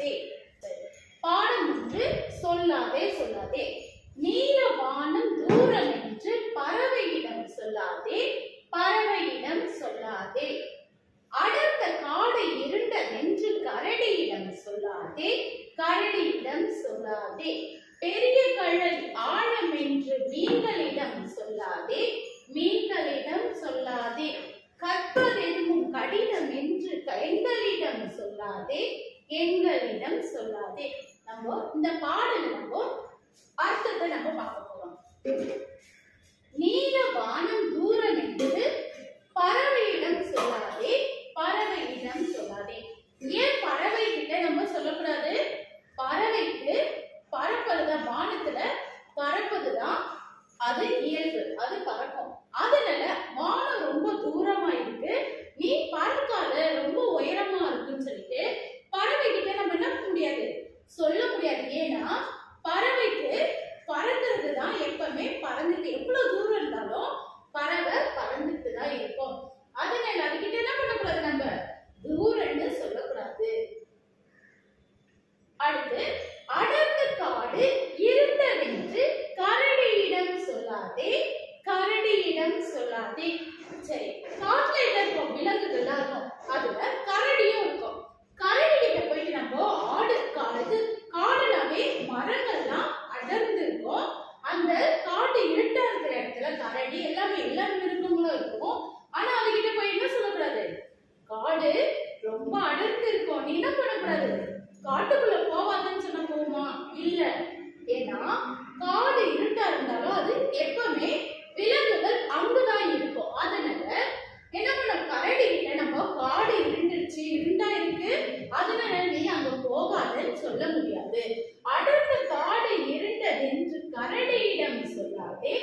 சொல்லாதே. பாடம் ஒன்று சொல்லாதே சொல்லாதே. நீல வானம் தூரம் என்று பறவையிடம் சொல்லாதே, பறவையிடம் சொல்லாதே. அடர்ந்த காடு இருண்டதென்று கரடியிடம் சொல்லாதே, கரடியிடம் சொல்லாதே. பெரிய கடல் ஆழம் என்று மீன்களிடம் சொல்லாதே, மீன்களிடம் சொல்லாதே. கற்பதெதுவும் கடினம் என்று எங்களிடம் சொல்லாதே, எங்களிடம் சொல்லாதே. நம்ம இந்த பாடல் நம்ம அர்த்தத்தை நம்ம பார்க்க போறோம். நீல வானம் தூரம் என்று பறவையிடம் சொல்லாதே, பறவையிடம் சொல்லாதே. ஏன் பறவை கிட்ட நம்ம சொல்லக்கூடாது? பறவைக்கு பறப்பதுதான், வானத்துல பறப்பதுதான் அது இயல்பு, அது பறக்கும். அதனால வானம் ரொம்ப தூரமா இருக்கு, நீ பறக்காத, ரொம்ப உயரமா இருக்குன்னு சொல்லிட்டு பறவை கிட்ட நம்ம என்ன பண்ண முடியாது, சொல்ல முடியாது. ஏன்னா பறவைக்கு பறக்கிறது தான் எப்பவுமே பறந்துட்டு, எவ்வளவு தூரம் இருந்தாலும் பறவை பறந்துட்டு தான் இருக்கும். அதனால அதுகிட்ட என்ன பண்ணக்கூடாது, நம்ம தூரம்னு சொல்லக்கூடாது. அடுத்து அடர்ந்த காடு இருண்டதென்று கரடியிடம் சொல்லாதே, கரடியிடம் சொல்லாதே. சரி, காட்டுல என்ன இருக்கும்? விலங்குகள் இருக்கும், அதுல கரடியும் இருக்கும். கரடி கிட்ட போயிட்டு நம்ம ஆடு காலத்து காடுனாவே மரங்கள்லாம் அடர்ந்து இருக்கும். அந்த காட்டு இருட்டா இருக்கிற இடத்துல கரடி எல்லாமே எல்லா மிருகங்களும் இருக்கும். ஆனா அதுகிட்ட போய் என்ன சொல்லக்கூடாது, காடு ரொம்ப அடர்ந்து இருக்கும், நீ என்ன பண்ணக்கூடாது, காட்டுக்குள்ள போவாதுன்னு சொன்ன போகுமா? இல்ல. ஏன்னா காடு இருட்டா இருந்தாலும் அது எப்பவுமே விலங்குகள் அங்குதான் இருக்கும். அதனால என்ன பண்ண, கரடி கிட்ட நம்ம காடு இருந்துருச்சு, இருண்டா இருக்கு, அதனால நீ அங்க போகாதுன்னு சொல்ல முடியாது. அடர்ந்த காடு இருண்டதென்று கரடியிடம் சொல்லாதே,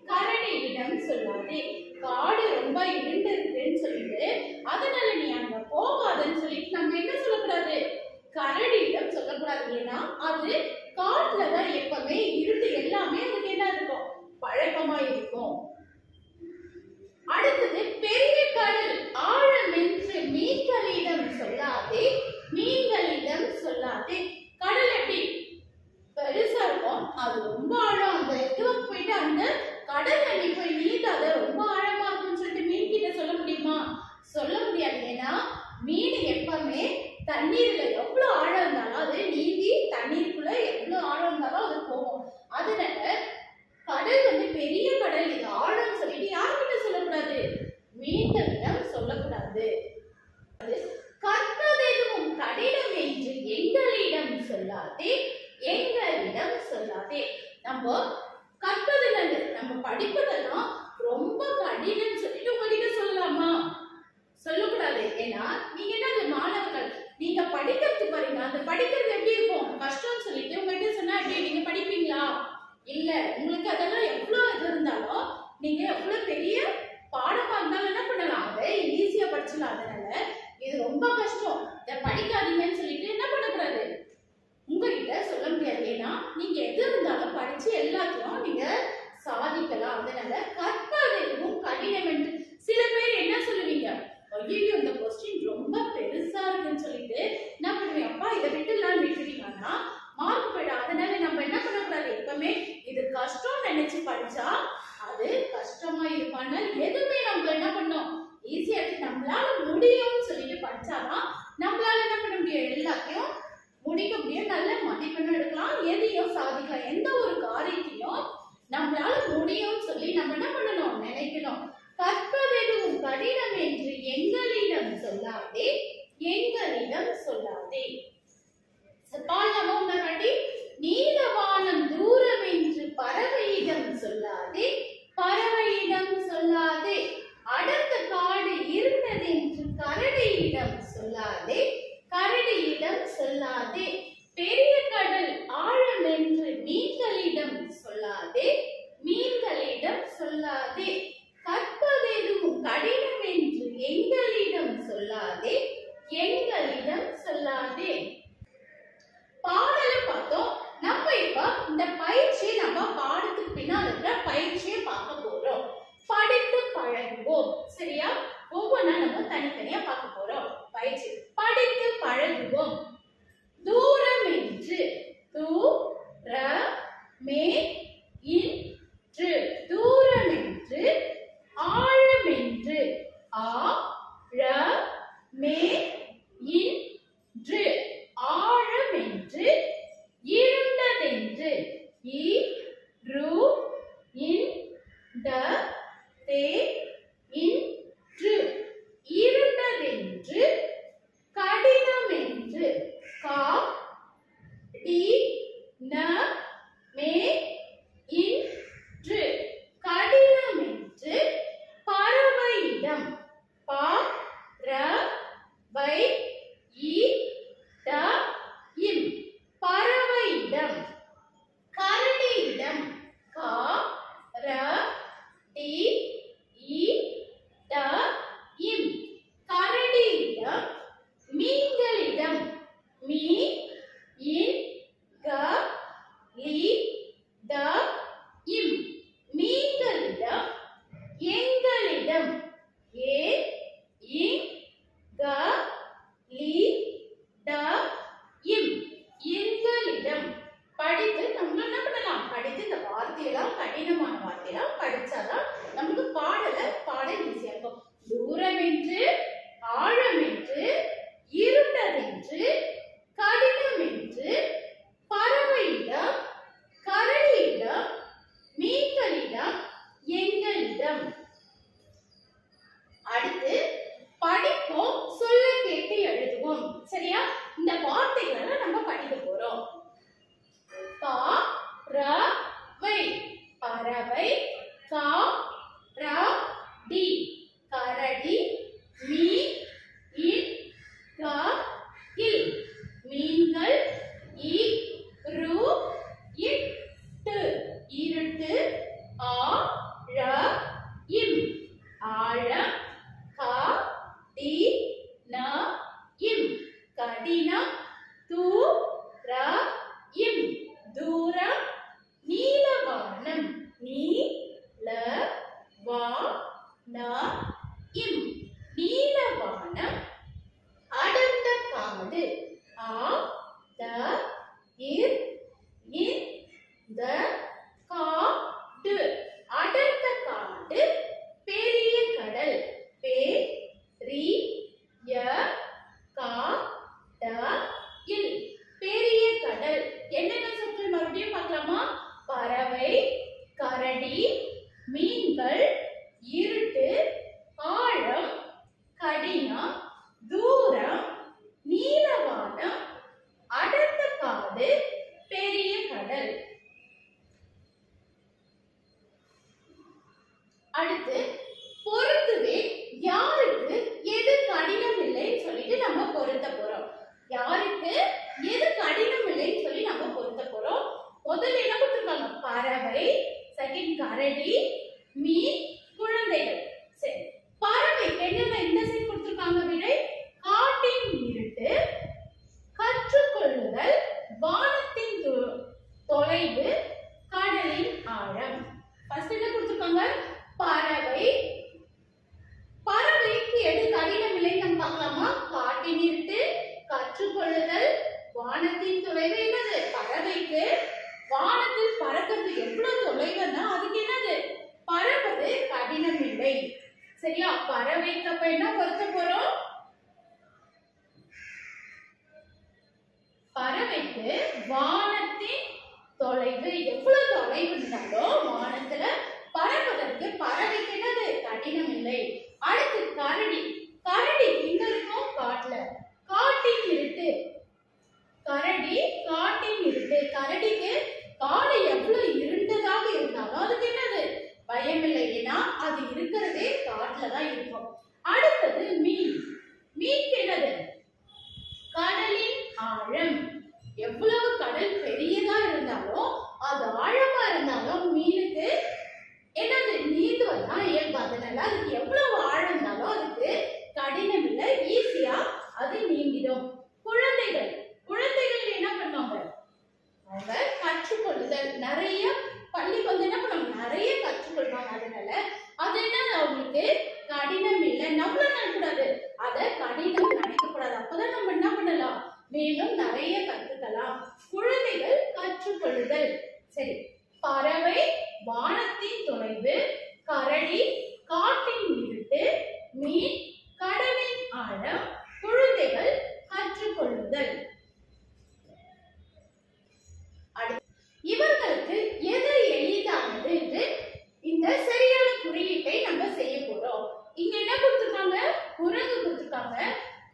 கரடியிடம் சொல்லாதே. காடு ரொம்ப இருண்டு இருக்குன்னு சொல்லிட்டு அதனால நீ அங்க போகாதுன்னு சொல்லிட்டு நம்ம என்ன சொல்லக்கூடாது, கரடியிடம் சொல்லக்கூடாது. ஏன்னா அது காட்டுலதான் எப்பவுமே இருட்டு, எல்லாமே அதுக்கு என்ன இருக்கும், பழக்கமா இருக்கும். அடுத்தது பெரிய கடல் ஆழம் என்று மீன்களிடம் சொல்லாதே, மீன்களிடம் சொல்லாதே. கடல் எப்படி பெருசா இருக்கும், அது ரொம்ப ஆழம், அந்த இதுக்கு போயிட்டு அந்த கடல்ல நீ போய் நீந்தாத, ரொம்ப ஆழமா இருக்குன்னு சொல்லிட்டு மீன் கிட்ட சொல்ல முடியுமா? சொல்ல முடியாது. ஏன்னா மீன் எப்பவுமே தண்ணீர்ல எவ்வளவு ஆழம் இருந்தாலும் அது நீந்தி தண்ணீருக்குள்ள எவ்வளவு ஆழம் இருந்தாலும் அது போகும். அதனால கடல் பெரிய கடல், இது ஆழம் சொல்லிட்டு யார்கிட்ட சொல்லக்கூடாது, மீன்களிடம் சொல்லக்கூடாது. கற்பதெதுவும் கடினம் என்று எங்களிடம் சொல்லாதே, எங்களிடம் சொல்லாதே. நம்ம கற்பதுல நம்ம படிப்பதெல்லாம் ரொம்ப கடினம் சொல்லிட்டு உங்ககிட்ட சொல்லலாமா? சொல்லக்கூடாது. ஏன்னா நீங்க என்ன மாணவர்கள், நீங்க படிக்கிறதுக்கு வரீங்க, அந்த படிக்கிறது எப்படி இருக்கும், கஷ்டம்னு சொல்லிட்டு உங்ககிட்ட சொன்னா எப்படி நீங்க படிப்பீங்களா? இல்ல. உங்களுக்கு அதெல்லாம் எவ்வளவு இது இருந்தாலும் நீங்க எவ்வளவு பெரிய பாடமா இருந்தாலும் என்ன பண்ணலாம், அதை ஈஸியா படிச்சிடலாம். அதனால இது ரொம்ப கஷ்டம், இதை படிக்காதீங்கன்னு சொல்லிட்டு என்ன பண்ணக்கூடாது, உங்ககிட்ட சொல்ல முடியாது. ஏன்னா நீங்க எது இருந்தாலும் படிச்சு எல்லாத்தையும் நீங்க சாதிக்கலாம். அதனால கற்பதெதுவும் கடினம் என்று. சில பேர் என்ன சொல்லுவீங்க, ஐயோ இந்த கொஸ்டின் ரொம்ப பெருசா இருக்குன்னு சொல்லிட்டு என்ன பண்ணுவீங்க, அப்பா இதை விட்டுலாம் விட்டுட்டீங்கன்னா மார்க் போயிடும். அதனால நம்ம என்ன பண்ணக்கூடாது, எப்பவுமே இது கஷ்டம் நினைச்சு படிச்சா அது கஷ்டமா இருப்பாங்க. எதுவுமே நம்ம என்ன பண்ணோம், ஈஸியா நம்மளால முடியும்னு சொல்லிட்டு படிச்சாதான் நம்மளால என்ன பண்ண முடியும், எல்லாத்தையும் முடிக்க முடியும், நல்ல மதிப்பெண் எடுக்கலாம், எதையும் சாதிக்கலாம். எந்த ஒரு காரியத்தையும் நம்மளால முடியும்னு சொல்லி நம்ம என்ன பண்ணணும், நினைக்கணும். கற்பதெதுவும் கடினம் என்று எங்களிடம் சொல்லாதே, எங்களிடம் சொல்லாதே. நீலவானம் தூரம் என்று பறவையிடம் சொல்லாதே, பறவையிடம் சொல்லாதே. அடர்ந்த காடு இருண்டதென்று கரடியிடம் சொல்லாதே, கரடியிடம் சொல்லாதே. பெரிய கடல் ஆழம் என்று மீன்களிடம் சொல்லாதே, மீன்களிடம் சொல்லாதே. கற்பதெதுவும் கடினம் என்று எங்களிடம் சொல்லாதே, எங்களிடம் சொல்லாதே. பாடலை பார்த்தோம். நம்ம இப்ப இந்த பயிற்சியை நம்ம பாடத்துக்கு பின்னால் இருக்கிற பயிற்சியை பார்க்க போறோம். படித்து பழகுவோம். சரியா? ஒவ்வொன்றா நம்ம தனித்தனியா பார்க்க போறோம். பயிற்சி படித்து பழகுவோம். தூர மே இன்று ஆழமென்று இருண்டதென்று இரு இண்ட தே இன்று இருண்டதென்று கடினமென்று கா டி ந மே இன்று கடினமென்று பறவையிடம் ப ர வை இ ட இம் பறவையிடம் கரடியிடம் கா ர டி இ ட இம் கரடியிடம் மீன்களிடம் மீ இன் க லி ட இம் மீன்களிடம் எங்களிடம் ஏ இன் க லி ட இம் எங்களிடம் படித்து நம்ம என்ன பண்ணலாம் படித்து இந்த வார்த்தையெல்லாம் கடினமான வார்த்தையெல்லாம் படிச்சாதான் நமக்கு பாட ஈஸியா இருக்கும் தூரமென்று ஆழமென்று இருண்டதென்று கடினமென்று பறவையிடம் கரடியிடம் மீன்களிடம் எங்களிடம் அடுத்து படிப்போம் சொல்ல கேட்டு எழுதுவோம் சரியா இந்த வார்த்தைகளை நம்ம படிக்க போறோம் பறவை பறவை கா ர டி கரடி மீ இன் க இல் மீன்கள் இ ரு இட்டு இருட்டு ஆ ழ இம் ஆழம் கா டி ந இம் கடினம் து ர இம் தூரம் நீலவானம் நீ ல வா ந இம் நீலவானம் அடர்ந்த காடு ஆ த இர் இன் த காடு அடர்ந்த காடு பெரிய கடல் பெ ரி ய கா ட இல் பெரிய கடல் என்னென்ன சொற்கள் மறுபடியும் பார்க்கலாமா பறவை கரடி மீன்கள் இருட்டு ஆழம் கடினம் தூரம் நீலவானம் அடர்ந்த காடு பெரிய கடல் அடுத்து பொருத்துவே யாருக்கு எது கடினம் இல்லைன்னு சொல்லிட்டு நம்ம பொருத்த போறோம் யாருக்கு எது கடினம் இல்லைன்னு சொல்லி நம்ம பொருத்த போறோம் முதல்ல என்ன கொடுத்திருக்காங்க பறவை செகண்ட் கரடி மீன் குழந்தைகள் சரி பறவைக்கு என்னென்ன இந்த சைடு கொடுத்திருக்காங்க விடை காட்டின் இருட்டு கற்றுக்கொள்ளுதல் வானத்தின் தொலைவு கடலின் ஆழம் ஃபர்ஸ்ட் என்ன கொடுத்திருக்காங்க பறவை பறவைக்கு எது கடினம் இல்லைன்னு நம்ம பார்க்கலாமா காட்டின் இருட்டு கற்றுக்கொள்ளுதல் வானத்தின் தொலைவு என்னது பறவைக்கு வானத்தில் பறக்கிறது எவ்வளவு தொலைவுன்னா அதுக்கு என்னது பறப்பது கடினம் இல்லை சரியா பறவைக்கு அப்ப என்ன பொருத்த போறோம் பறவைக்கு வானத்தின் தொலைவு எவ்வளவு தொலைவு இருந்தாலும் வானத்துல பறப்பதற்கு பறவைக்கு என்னது கடினம் இல்லை அடுத்து கரடி கரடி எங்க இருக்கும் காட்டுல காட்டின் இருட்டு கரடி காட்டின் இருட்டு கரடிக்கு காடு எவ்வளவு இருண்டதாக இருந்தாலும் அதுக்கு என்னது பயம் இல்லை ஏன்னா அது இருக்கிறதே காட்டுல தான் இருக்கும் அடுத்தது மீன் மீனுக்கு என்னது கடலின் ஆழம் எவ்வளவு கடல் பெரியதா இருந்தாலும் அது ஆழமா இருந்தாலும் மீனுக்கு என்னது நீந்துவதான் இயல்பு அதனால அதுக்கு எவ்வளவு ஆழம் இருந்தாலும் அதுக்கு கடினம் இல்லை ஈஸியா அது நீந்திடும் குழந்தைகள் குழந்தைகள் என்ன பண்ணுவாங்க அவங்க கற்றுக்கொள்ளுதல் நிறைய பள்ளிக்கு வந்து என்ன பண்ணுவாங்க நிறைய கற்றுக்கொள்வாங்க அதனால அது என்ன அவங்களுக்கு கடினம் இல்லை நம்மளும் நினைக்கூடாது அதை கடினம் நினைக்க கூடாது அப்பதான் நம்ம என்ன பண்ணலாம் மேலும் நிறைய கற்றுக்கலாம் குழந்தைகள் கற்றுக்கொள்ளுதல் சரி பறவை வானத்தின் தொலைவு கரடி காட்டின் இருட்டு மீன் கடலின் ஆழம் குழந்தைகள் கற்றுக்கொள்ளுதல். இவர்களுக்கு எது எளிதானது என்று இந்த சரியான குறியீட்டை நம்ம செய்ய போறோம். இங்க என்ன கொடுத்திருக்காங்க? குரங்கு கொடுத்திருக்காங்க.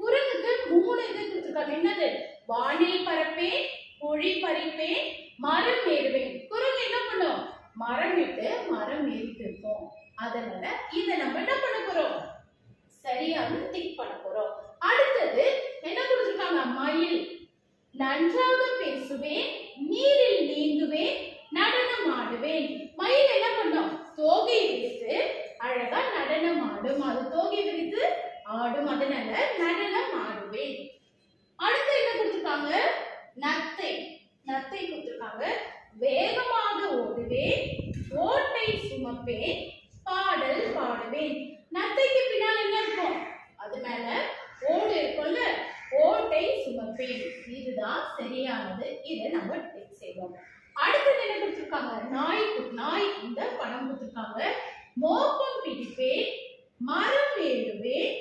குரங்குக்கு 3 இது கொடுத்திருக்காங்க. என்னது? வானில் பறப்பேன், குழி பறிப்பேன், மரம் ஏறுவேன். குரங்கு என்ன பண்ணும்? மரம் விட்டு மரம் ஏறிட்டு இருக்கும். அதனால இதை நம்ம என்ன பண்ண போறோம்? சரியான டிக் பண்ண போறோம். அடுத்தது என்ன கொடுத்திருக்காங்க? மயில். நன்றாக பேசுவேன், நீரில் நீந்துவேன், நடனம் ஆடுவேன். மயில் என்ன பண்ணும்? தோகை விரித்து அழகா நடனம் ஆடும். அது தோகை விரித்து ஆடும். அதனால நடனம் ஆடுவேன். அடுத்து என்ன கொடுத்திருக்காங்க? நத்தை. நத்தை கொடுத்திருக்காங்க. வேகமாக ஓடுவேன், ஓட்டை சுமப்பேன், பாடல் பாடுவேன். நத்தைக்கு பின்னால் என்ன இருக்கும்? அது மேல ஓடு இருக்கும்ல, ஓட்டை சுமப்பேன். இதுதான் சரியானது. இதை நம்ம டிக் செய்வோம். அடுத்தது என்ன கொடுத்திருக்காங்க? நாய். நாய் இந்த படம் கொடுத்திருக்காங்க. மோப்பம் பிடிப்பேன், மரம் ஏறுவேன்,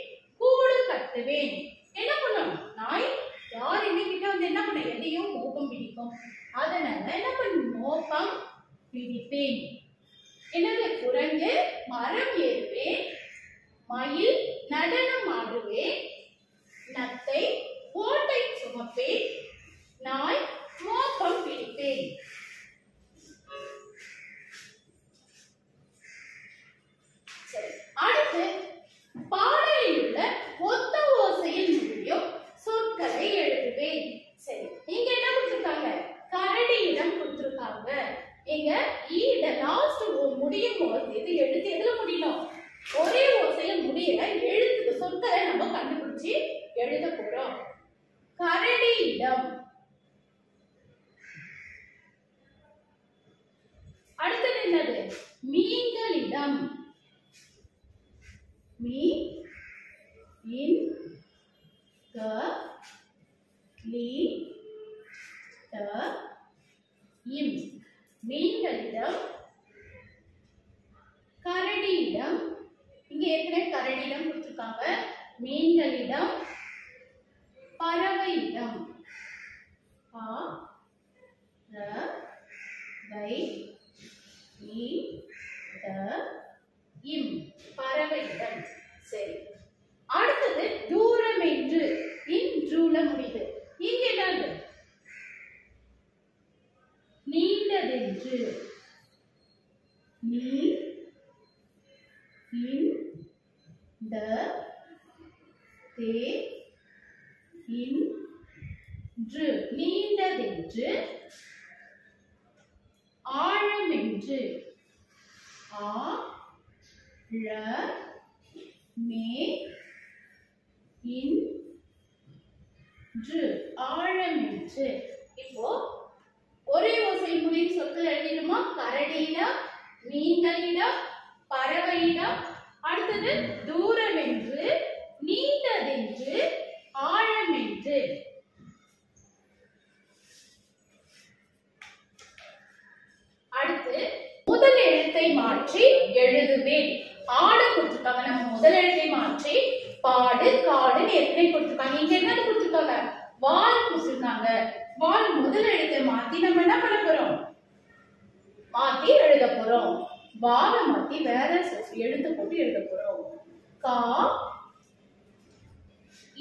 கூடு கட்டுவேன். என்ன பண்ணும்? நாய் யார் கிட்ட வந்து என்ன பண்ண? எதையும் மோப்பம் பிடிக்கும். அதனால என்ன பண்ணும்? மோப்பம் பிடிப்பேன். என்னது? குரங்கு மரம் ஏறுவேன், மயில் நடனம் ஆடுவேன், நத்தை ஓட்டை சுமப்பேன், நாய் மோப்பம் பிடிப்பேன். சரி, அடுத்து பாடலில் உள்ள ஒத்த ஓசையில் முடியும் சொற்களை எழுதுவேன். சரி, இங்க என்ன கொடுத்திருக்காங்க? கரடியிடம் கொடுத்திருக்காங்க. இங்க ஈட லாஸ்ட் முடியும் போது இது எழுத்து எதுல முடியணும்? ஒரே ஓசையில முடியல எழுத்து சொற்களை நம்ம கண்டுபிடிச்சு எழுத போறோம். கரடியிடம். அடுத்தது என்னது? மீன்களிடம். மீ இன் க லி ட இம். மீன்களிடம். கரடியிடம். இங்க ஏற்கனவே கரடியிடம் கொடுத்திருக்காங்க. மீன்களிடம். பறவையிடம். ப ர வை இ ட இம். பறவையிடம். சரி, அடுத்தது தூரம் என்று. இன்றுல முடியுது. இங்க என்னது? நீண்டதென்று. நீ இன் ட தே இன்று. நீண்டதென்று. ஆழமென்று. ஆ ழ மே இன்று. ஆழமென்று. இப்போ ஒரே ஓசை முடியும் சொற்கள் எழுதிடுமா? கரடியிடம், மீன்களிடம், பறவையிடம். அடுத்தது தூரமென்று, நீண்டதென்று, ஆழமென்று. அடுத்து முதல் எழுத்தை மாற்றி எழுதுவேன். ஆடு கொடுத்திருக்காங்க. நம்ம முதல் எழுத்தை மாற்றி பாடு, காடுன்னு எத்தனை கொடுத்திருக்காங்க? இங்க என்ன கொடுத்திருக்காங்க? வால் கொடுத்திருக்காங்க. வால் முதல் எழுத்தை மாத்தி நம்ம என்ன பண்ண போறோம்? மாத்தி எழுத போறோம். வால மாத்தி வேற எழுத்து போட்டு எழுத போறோம். கா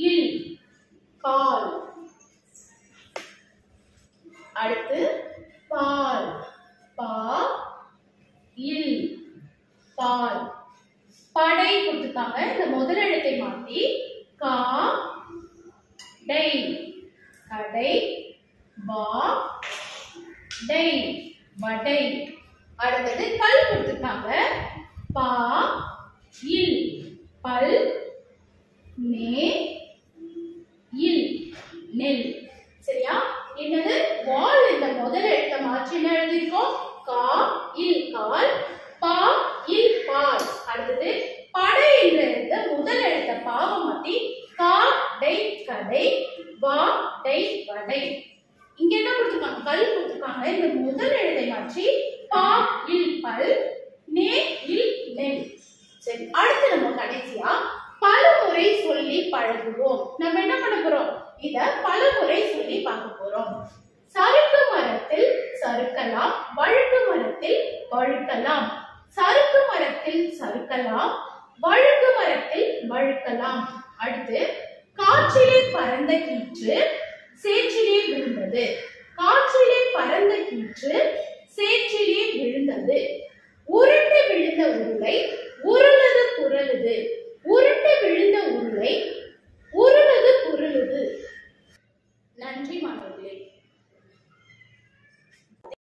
இல் கால். அடுத்து பால். பா இல் பால். படை கொடுத்திருக்காங்க. இந்த முதல் எழுத்தை மாத்தி கா டை. கடை. வா டை. வடை. அடுத்தது கல் கொடுத்திருக்காங்க. பா இல் பல். நே இல் நெல். சரியா? என்னது? வால் இந்த முதல் எழுத்தை மாற்றி என்ன எழுதிருக்கோம்? கா இல் கால், பா இல் பால். அடுத்தது படை என்ற எழுத்த முதல் எழுத்த பாவ மாத்தி கா டை கடை, வா டை வடை. இங்க என்ன கொடுத்திருக்காங்க? கல் கொடுத்திருக்காங்க. இந்த முதல் எழுத்தை மாற்றி பா இல் பல், நே இல் நெல். சரி, அடுத்து நம்ம கடைசியா பலமுறை சொல்லி பழகுவோம். நம்ம என்ன பண்ண போறோம். இத பல முறை சொல்லி பார்க்க போறோம். சறுக்கு மரத்தில் சறுக்கலாம், வழுக்கு மரத்தில் வழுக்கலாம். சறுக்கு மரத்தில் சறுக்கலாம், வழுக்கு மரத்தில் வழுக்கலாம். அடுத்து காற்றிலே பறந்த கீற்று சேற்றிலே விழுந்தது. காற்றிலே பறந்த கீற்று சேற்றிலே விழுந்தது.